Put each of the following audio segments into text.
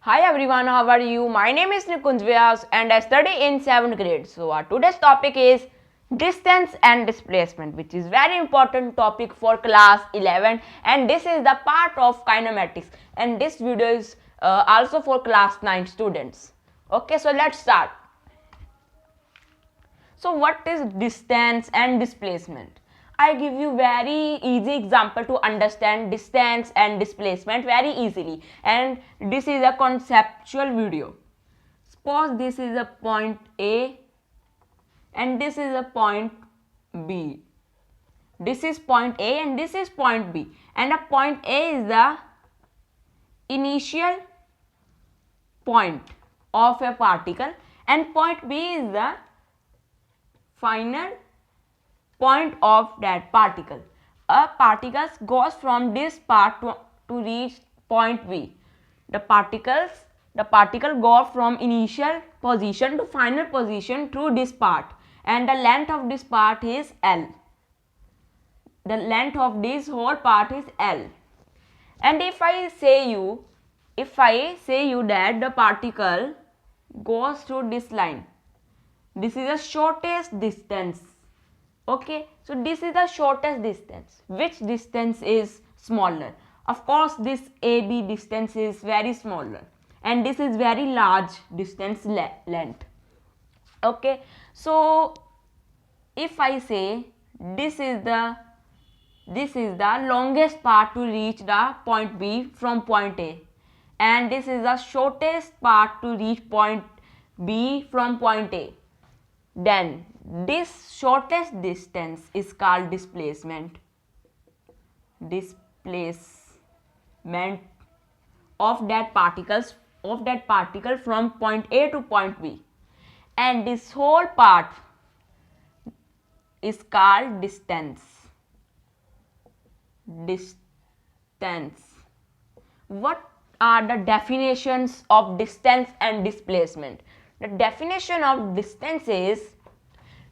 Hi everyone, how are you? My name is Nikunj Vyas and I study in 7th grade. So our today's topic is distance and displacement, which is very important topic for class 11, and this is the part of kinematics, and this video is also for class 9 students. Okay, so let's start. So what is distance and displacement? I give you very easy example to understand distance and displacement very easily, and this is a conceptual video. Suppose this is a point A and this is a point B. This is point A and this is point B, and a point A is the initial point of a particle and point B is the final point of that particle. A particle goes from this part to reach point B. The particle goes from initial position to final position through this part, and the length of this part is L. The length of this whole part is L. And if I say you that the particle goes through this line, this is the shortest distance. Okay, so this is the shortest distance. Which distance is smaller? Of course, this AB distance is very smaller, and this is very large distance length. Okay, so if I say this is the longest part to reach the point B from point A, and this is the shortest part to reach point B from point A, then this shortest distance is called displacement. Displacement of that particle from point A to point B, and this whole part is called distance. What are the definitions of distance and displacement? The definition of distance is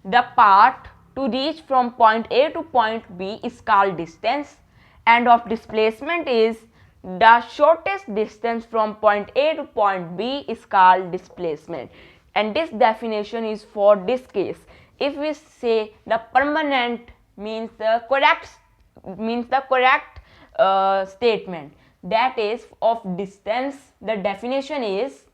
the path to reach from point A to point B is called distance, and of displacement is the shortest distance from point A to point B is called displacement. And this definition is for this case. If we say the permanent means the correct statement, that is of distance, the definition is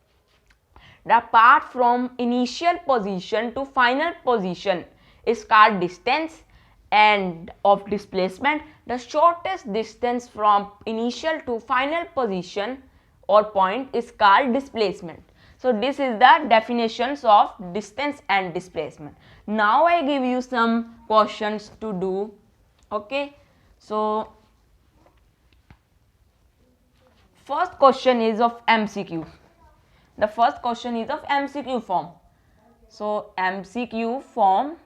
the path from initial position to final position is called distance, and of displacement, the shortest distance from initial to final position or point is called displacement. So this is the definitions of distance and displacement. Now I give you some questions to do. Okay, so first question is of MCQ. The first question is of MCQ form. So MCQ form.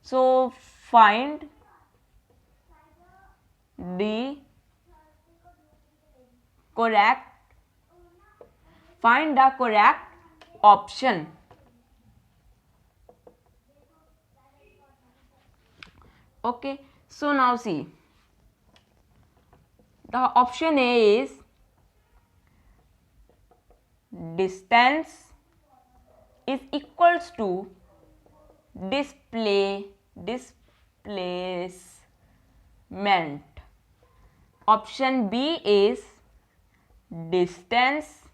So find the correct option. Okay, so now see, the option A is distance is equals to displacement. Option B is distance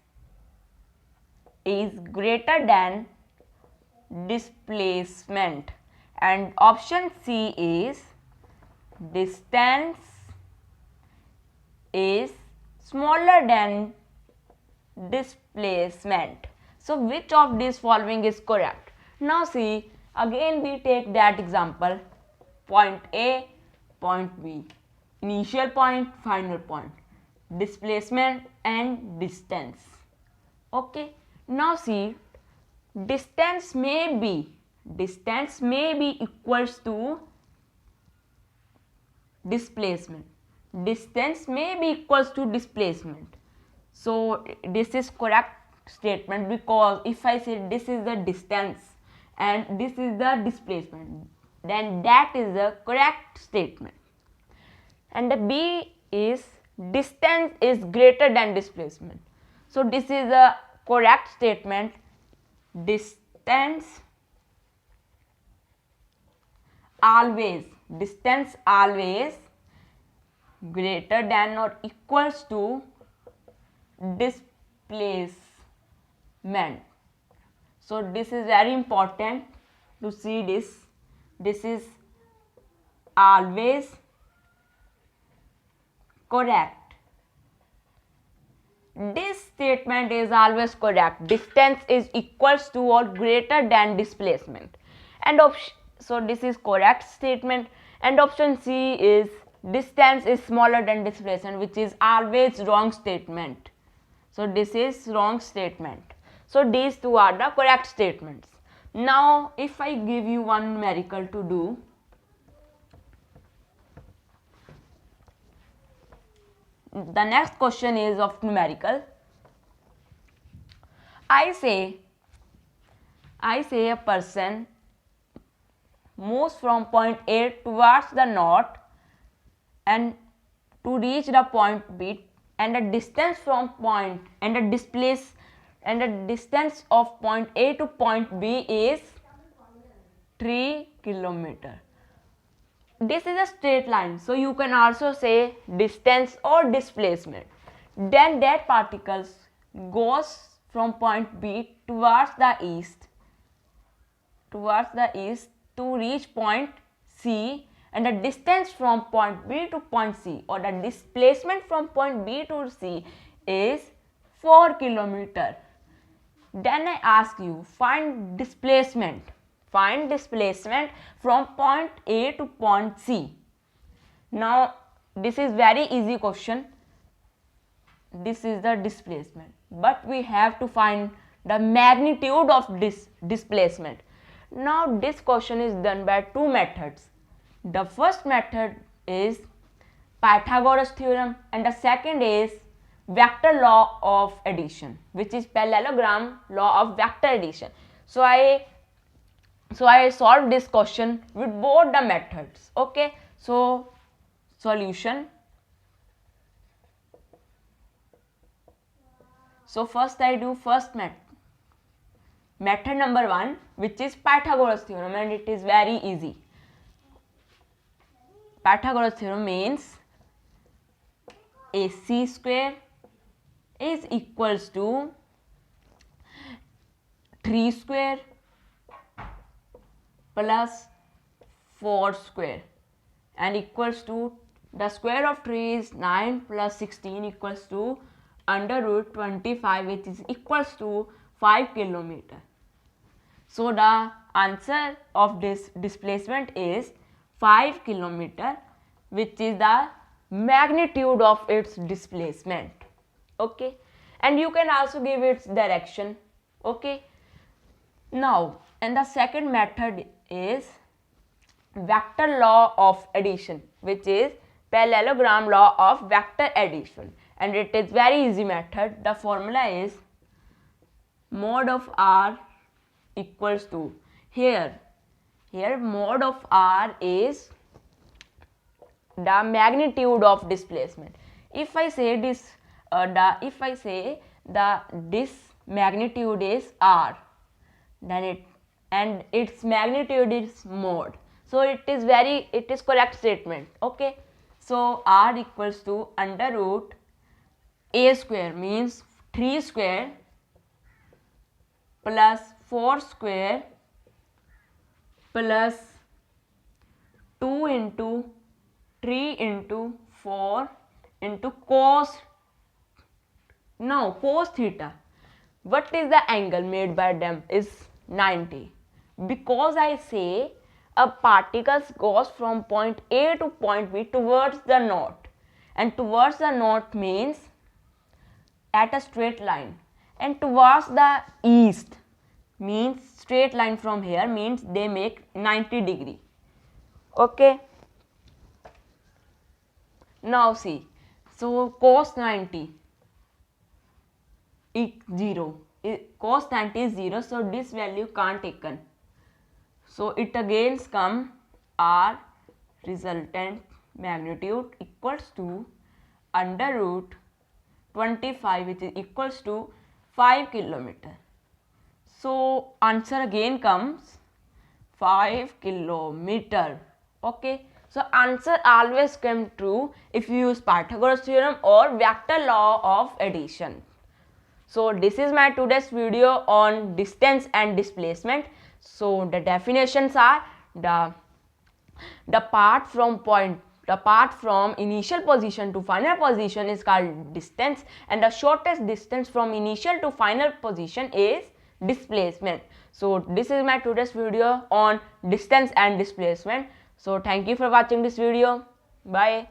is greater than displacement, and option C is distance is smaller than displacement. So which of these following is correct? Now see, again we take that example, point A, point B, initial point, final point, displacement and distance. Okay, now see, distance may be equals to displacement. Distance may be equals to displacement. So this is correct statement, because if I say this is the distance and this is the displacement, then that is the correct statement. And the B is distance is greater than displacement. So this is a correct statement. Distance always greater than or equals to displacement. So this is very important to see this. This is always correct. This statement is always correct. Distance is equals to or greater than displacement. And so this is correct statement. And option C is distance is smaller than displacement, which is always wrong statement. So this is wrong statement. So these two are the correct statements. Now if I give you one numerical to do, the next question is of numerical. I say a person moves from point A towards the north and to reach the point B, and the distance from point and the distance of point A to point B is 3 km. This is a straight line, so you can also say distance or displacement. Then that particles goes from point B towards the east to reach point C, and the distance from point B to point C, or the displacement from point B to C, is 4 km. Then I ask you, find displacement from point A to point C. Now this is very easy question. This is the displacement, but we have to find the magnitude of this displacement. Now this question is done by two methods. The first method is Pythagoras theorem, and the second is vector law of addition, which is parallelogram law of vector addition. So I solved this question with both the methods. Okay, so solution. So first I do method number 1, which is Pythagoras theorem, and it is very easy. Pythagoras theorem means AC square is equals to 3 square plus 4 square, and equals to the square of 3 is 9 plus 16 equals to under root 25, which is equals to 5 km. So the answer of this displacement is 5 km, which is the magnitude of its displacement. Okay, and you can also give its direction. Okay, now and the second method is vector law of addition, which is parallelogram law of vector addition, and it is very easy method. The formula is mod of R equals to, here mod of R is the magnitude of displacement. If I say this this magnitude is R, then its magnitude is mod. So it is correct statement. Okay, so R equals to under root A square, means 3 square plus 4 square plus 2 into 3 into 4 into cos theta. What is the angle made by them is 90. Because I say a particle goes from point A to point B towards the north, and towards the north means at a straight line, and towards the east means straight line from here, means they make 90 degree. Okay, now see, so cos 90 is 0, cos 90 is 0, so this value can't taken. So it again come R resultant magnitude equals to under root 25, which is equals to 5 kilometer. So answer again comes 5 kilometer. Okay, so answer always come true if you use Pythagoras theorem or vector law of addition. So this is my today's video on distance and displacement. So the definitions are the path from initial position to final position is called distance, and the shortest distance from initial to final position is displacement. So this is my today's video on distance and displacement. So thank you for watching this video. Bye.